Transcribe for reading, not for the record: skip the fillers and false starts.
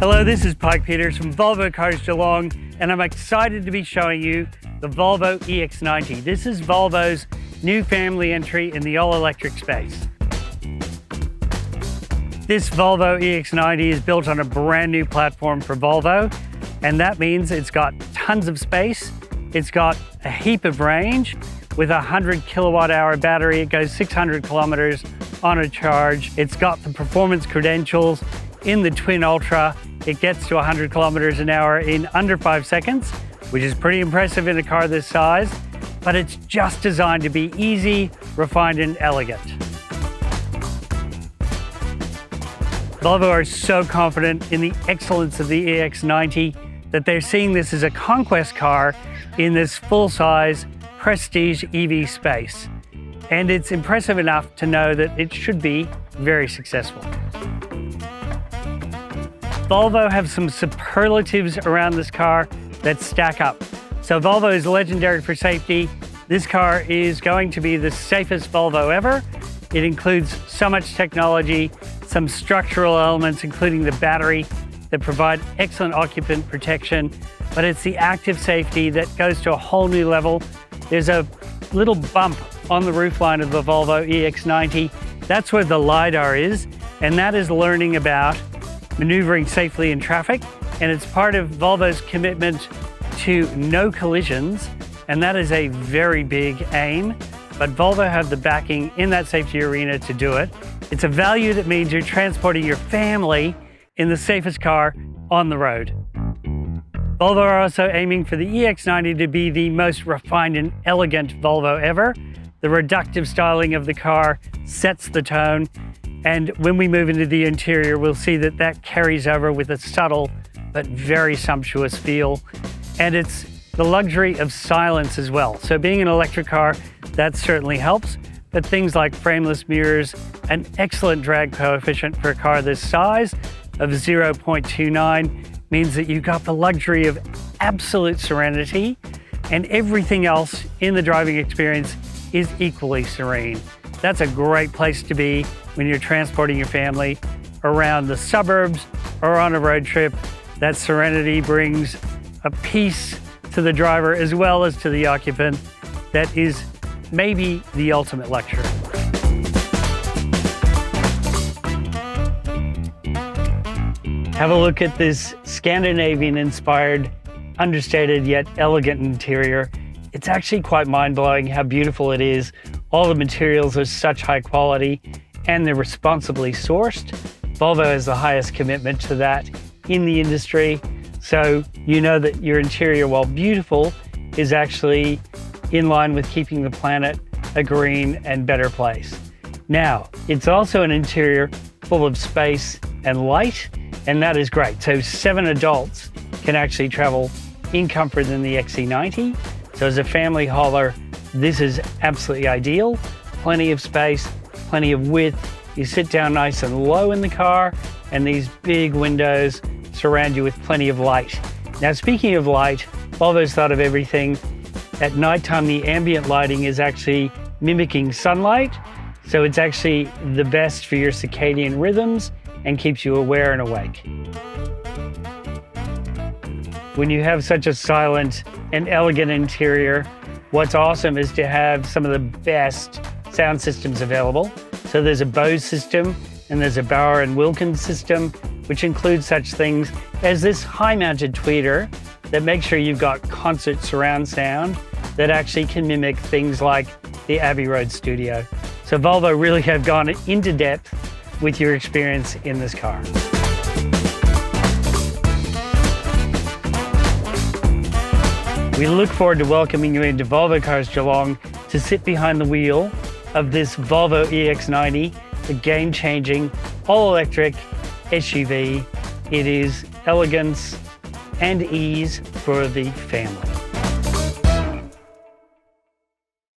Hello, this is Pike Peters from Volvo Cars Geelong, and I'm excited to be showing you the Volvo EX90. This is Volvo's new family entry in the all-electric space. This Volvo EX90 is built on a brand new platform for Volvo, and that means it's got tons of space, it's got a heap of range. With a 100 kilowatt hour battery, it goes 600 kilometers on a charge. It's got the performance credentials. In the Twin Ultra, it gets to 100 kilometers an hour in under 5 seconds, which is pretty impressive in a car this size, but it's just designed to be easy, refined, and elegant. Volvo are so confident in the excellence of the EX90 that they're seeing this as a conquest car in this full-size prestige EV space. And it's impressive enough to know that it should be very successful. Volvo have some superlatives around this car that stack up. So Volvo is legendary for safety. This car is going to be the safest Volvo ever. It includes so much technology, some structural elements, including the battery, that provide excellent occupant protection, but it's the active safety that goes to a whole new level. There's a little bump on the roofline of the Volvo EX90. That's where the LiDAR is, and that is learning about maneuvering safely in traffic, and it's part of Volvo's commitment to no collisions, and that is a very big aim, but Volvo have the backing in that safety arena to do it. It's a value that means you're transporting your family in the safest car on the road. Volvo are also aiming for the EX90 to be the most refined and elegant Volvo ever. The reductive styling of the car sets the tone, and when we move into the interior, we'll see that that carries over with a subtle but very sumptuous feel. And it's the luxury of silence as well. So being an electric car, that certainly helps, but things like frameless mirrors, an excellent drag coefficient for a car this size of 0.29 means that you've got the luxury of absolute serenity, and everything else in the driving experience is equally serene. That's a great place to be when you're transporting your family around the suburbs or on a road trip. That serenity brings a peace to the driver as well as to the occupant that is maybe the ultimate luxury. Have a look at this Scandinavian-inspired, understated yet elegant interior. It's actually quite mind-blowing how beautiful it is. All the materials are such high quality and they're responsibly sourced. Volvo has the highest commitment to that in the industry. So you know that your interior, while beautiful, is actually in line with keeping the planet a green and better place. Now, it's also an interior full of space and light, and that is great. So 7 adults can actually travel in comfort in the XC90. So as a family hauler, this is absolutely ideal. Plenty of space, plenty of width. You sit down nice and low in the car, and these big windows surround you with plenty of light. Now, speaking of light, Volvo's thought of everything. At nighttime, the ambient lighting is actually mimicking sunlight. So it's actually the best for your circadian rhythms and keeps you aware and awake. When you have such a silent and elegant interior, what's awesome is to have some of the best sound systems available. So there's a Bose system and there's a Bauer & Wilkins system, which includes such things as this high-mounted tweeter that makes sure you've got concert surround sound that actually can mimic things like the Abbey Road studio. So Volvo really have gone into depth with your experience in this car. We look forward to welcoming you into Volvo Cars Geelong to sit behind the wheel of this Volvo EX90, the game-changing, all-electric SUV. It is elegance and ease for the family.